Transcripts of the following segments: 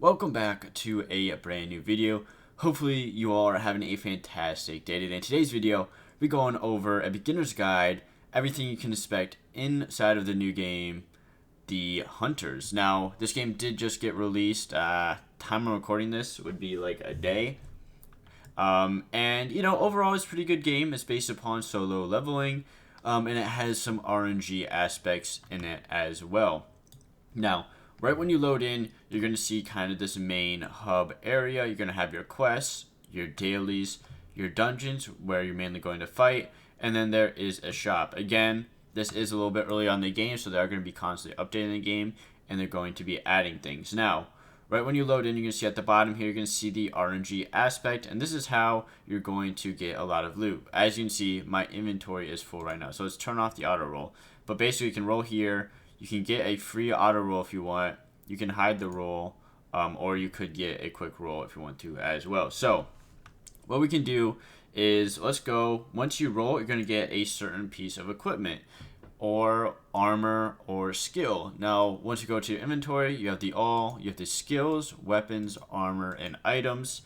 Welcome back to a brand new video. Hopefully you all are having a fantastic day today. In today's video, we're going over a beginner's guide, everything you can expect inside of the new game, The Hunters. Now, this game did just get released. Time I'm recording this would be like a day. Overall it's a pretty good game. It's based upon solo leveling, and it has some RNG aspects in it as well. Now, right when you load in, you're going to see kind of this main hub area. You're going to have your quests, your dailies, your dungeons, where you're mainly going to fight, and then there is a shop. Again, this is a little bit early on in the game, so they are going to be constantly updating the game, and they're going to be adding things. Now, right when you load in, you're going to see at the bottom here, you're going to see the RNG aspect, and this is how you're going to get a lot of loot. As you can see, my inventory is full right now, so let's turn off the auto roll. But basically, you can roll here. You can get a free auto roll if you want. You can hide the roll, or you could get a quick roll if you want to as well. So what we can do is, let's go. Once you roll, you're going to get a certain piece of equipment or armor or skill. Now, once you go to your inventory, you have you have the skills, weapons, armor, and items.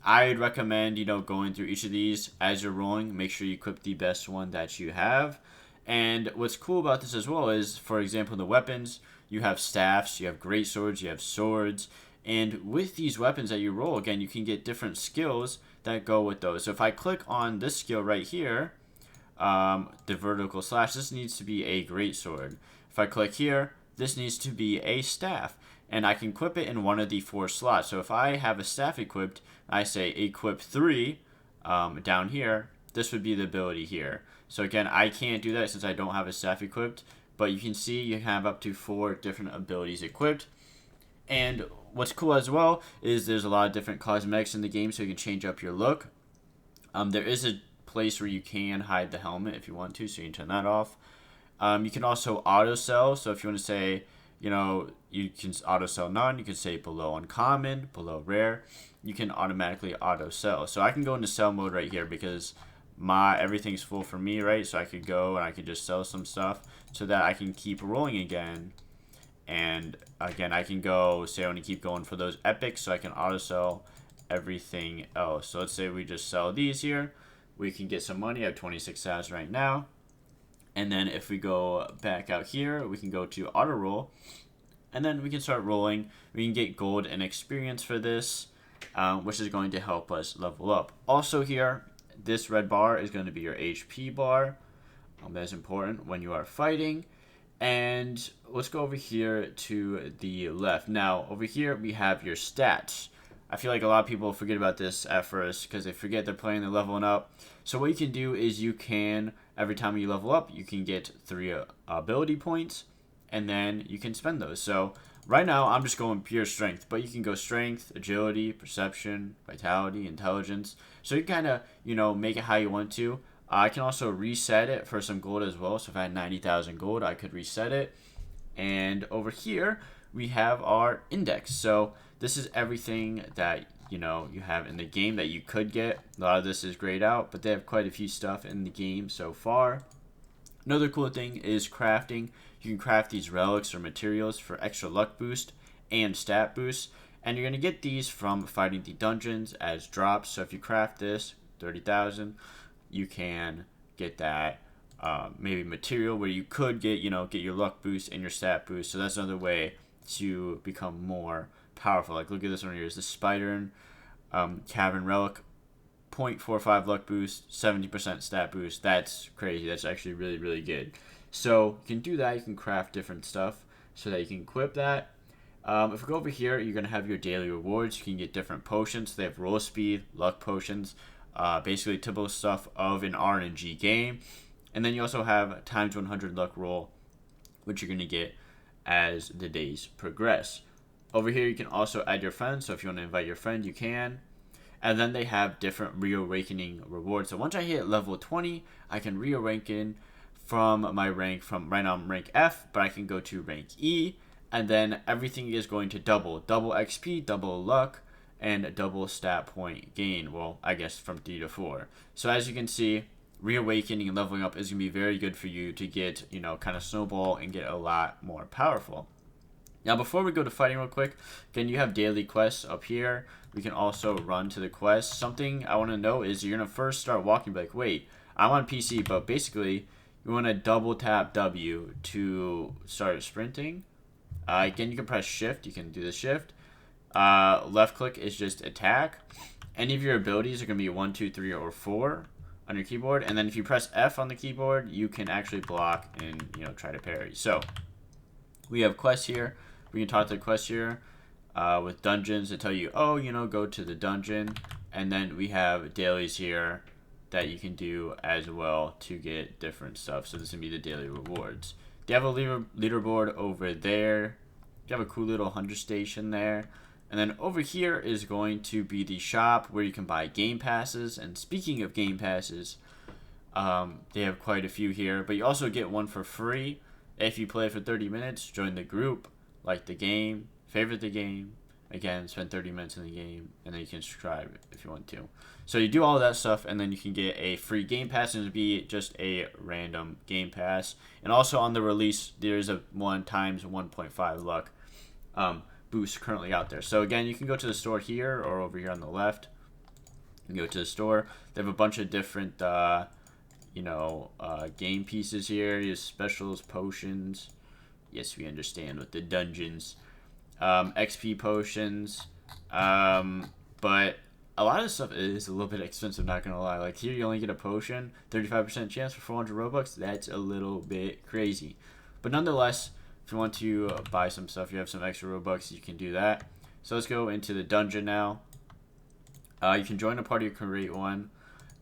I'd recommend, going through each of these as you're rolling. Make sure you equip the best one that you have. And what's cool about this as well is, for example, the weapons, you have staffs, you have great swords, you have swords. And with these weapons that you roll, again, you can get different skills that go with those. So if I click on this skill right here, the vertical slash, this needs to be a great sword. If I click here, this needs to be a staff. And I can equip it in one of the 4 slots. So if I have a staff equipped, I say equip 3 down here, this would be the ability here. So again, I can't do that since I don't have a staff equipped, but you can see you have up to 4 different abilities equipped. And what's cool as well is there's a lot of different cosmetics in the game, so you can change up your look. There is a place where you can hide the helmet if you want to, so you can turn that off. You can also auto sell, so if you want to say, you can auto sell none, you can say below uncommon, below rare, you can automatically auto sell. So I can go into sell mode right here because everything's full for me, right? So I could go and I could just sell some stuff so that I can keep rolling again. And again, I can go, say I want to keep going for those epics, so I can auto sell everything else. So let's say we just sell these here. We can get some money. I have 26,000 right now. And then if we go back out here, we can go to auto roll, and then we can start rolling. We can get gold and experience for this, which is going to help us level up. Also here, this red bar is going to be your HP bar. That's important when you are fighting. And let's go over here to the left. Now, over here, we have your stats. I feel like a lot of people forget about this at first because they forget they're playing, they're leveling up. So what you can do is you can, every time you level up, you can get 3 ability points, and then you can spend those. So right now, I'm just going pure strength, but you can go strength, agility, perception, vitality, intelligence. So you kind of, make it how you want to. I can also reset it for some gold as well. So if I had 90,000 gold, I could reset it. And over here, we have our index. So this is everything that, you have in the game that you could get. A lot of this is grayed out, but they have quite a few stuff in the game so far. Another cool thing is crafting. You can craft these relics or materials for extra luck boost and stat boost. And you're going to get these from fighting the dungeons as drops. So if you craft this, 30,000, you can get that maybe material where you could get, get your luck boost and your stat boost. So that's another way to become more powerful. Like, look at this one here. Is the Spider Cavern Relic. 0.45 luck boost, 70% stat boost. That's crazy. That's actually really, really good. So you can do that. You can craft different stuff so that you can equip that. If we go over here, you're going to have your daily rewards. You can get different potions. They have roll speed, luck potions, basically typical stuff of an RNG game. And then you also have times 100 luck roll, which you're going to get as the days progress. Over here, you can also add your friends. So if you want to invite your friend, you can. And then they have different Reawakening rewards. So once I hit level 20, I can reawaken from my rank. From right now I'm rank F, but I can go to rank E. And then everything is going to double. Double XP, double luck, and double stat point gain. Well, I guess from 3 to 4. So as you can see, Reawakening and leveling up is going to be very good for you to get, kind of snowball and get a lot more powerful. Now, before we go to fighting real quick, again, you have daily quests up here. We can also run to the quest. Something I want to know is you're going to first start walking, like, wait, I'm on PC, but basically, you want to double tap W to start sprinting. Again, you can press shift. You can do the shift. Left click is just attack. Any of your abilities are going to be 1, 2, 3, or 4 on your keyboard. And then if you press F on the keyboard, you can actually block and, try to parry. So, we have quests here. We can talk to the quest here with dungeons to tell you, oh, go to the dungeon. And then we have dailies here that you can do as well to get different stuff. So this is going to be the daily rewards. They have a leaderboard over there. You have a cool little 100 station there. And then over here is going to be the shop where you can buy game passes. And speaking of game passes, they have quite a few here. But you also get one for free if you play for 30 minutes, join the group, like the game, favorite the game, again, spend 30 minutes in the game, and then you can subscribe if you want to. So you do all that stuff, and then you can get a free game pass, and it'll be just a random game pass. And also on the release, there's a 1 times 1.5 luck boost currently out there. So again, you can go to the store here or over here on the left. You can go to the store. They have a bunch of different game pieces here. You have specials, potions. Yes, we understand with the dungeons. XP potions. But a lot of stuff is a little bit expensive, not gonna lie. Like here, you only get a potion, 35% chance for 400 Robux. That's a little bit crazy. But nonetheless, if you want to buy some stuff, you have some extra Robux, you can do that. So let's go into the dungeon now. You can join a party or create one.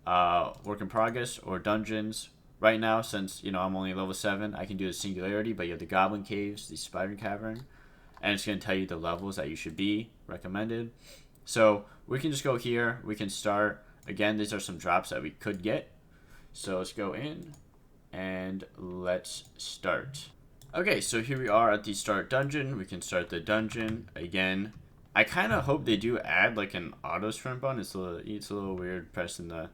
Work in progress or dungeons. Right now, since I'm only level 7, I can do the singularity, but you have the goblin caves, the spider cavern, and it's going to tell you the levels that you should be recommended. So we can just go here. We can start. Again, these are some drops that we could get. So let's go in and let's start. Okay, so here we are at the start dungeon. We can start the dungeon again. I kind of hope they do add like an auto sprint button. It's a little weird pressing the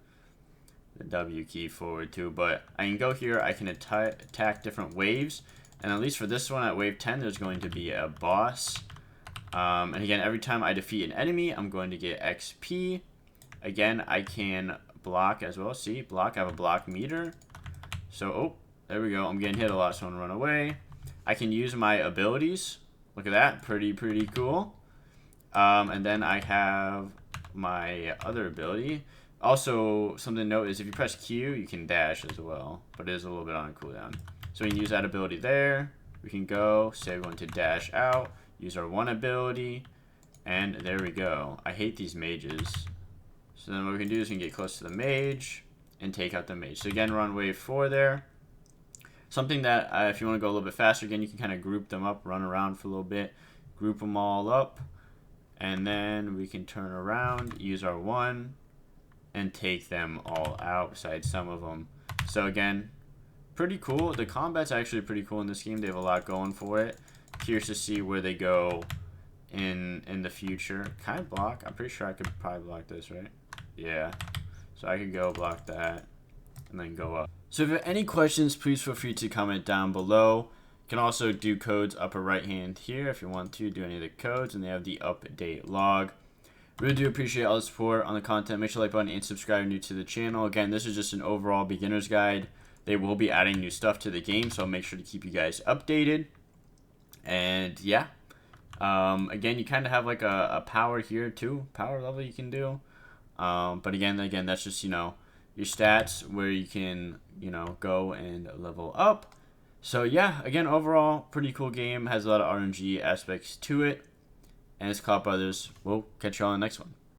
W key forward too, but I can go here. I can attack different waves, and at least for this one at wave 10, there's going to be a boss. And again, every time I defeat an enemy, I'm going to get XP. Again, I can block as well. See, block. I have a block meter. So, oh, there we go. I'm getting hit a lot, so I'm gonna run away. I can use my abilities. Look at that, pretty cool. And then I have my other ability. Also, something to note is if you press Q, you can dash as well, but it is a little bit on a cooldown. So we can use that ability there. We can go, say we want to dash out, use our 1 ability, and there we go. I hate these mages. So then what we can do is we can get close to the mage and take out the mage. So again, we're on wave 4 there. Something that if you want to go a little bit faster, again, you can kind of group them up, run around for a little bit, group them all up, and then we can turn around, use our 1, and take them all out, besides some of them. So again, pretty cool. The combat's actually pretty cool in this game. They have a lot going for it. Curious to see where they go in the future. Can I block? I'm pretty sure I could probably block this, right? Yeah. So I could go block that and then go up. So if you have any questions, please feel free to comment down below. You can also do codes upper right hand here if you want to do any of the codes, and they have the update log. Really do appreciate all the support on the content. Make sure to like button and subscribe if you're new to the channel. Again, this is just an overall beginner's guide. They will be adding new stuff to the game, so I'll make sure to keep you guys updated. And yeah, again, you kind of have like a power here too, power level you can do. But again, that's just your stats where you can go and level up. So yeah, again, overall pretty cool game. Has a lot of RNG aspects to it. And it's Cloud Brothers. We'll catch you all on the next one.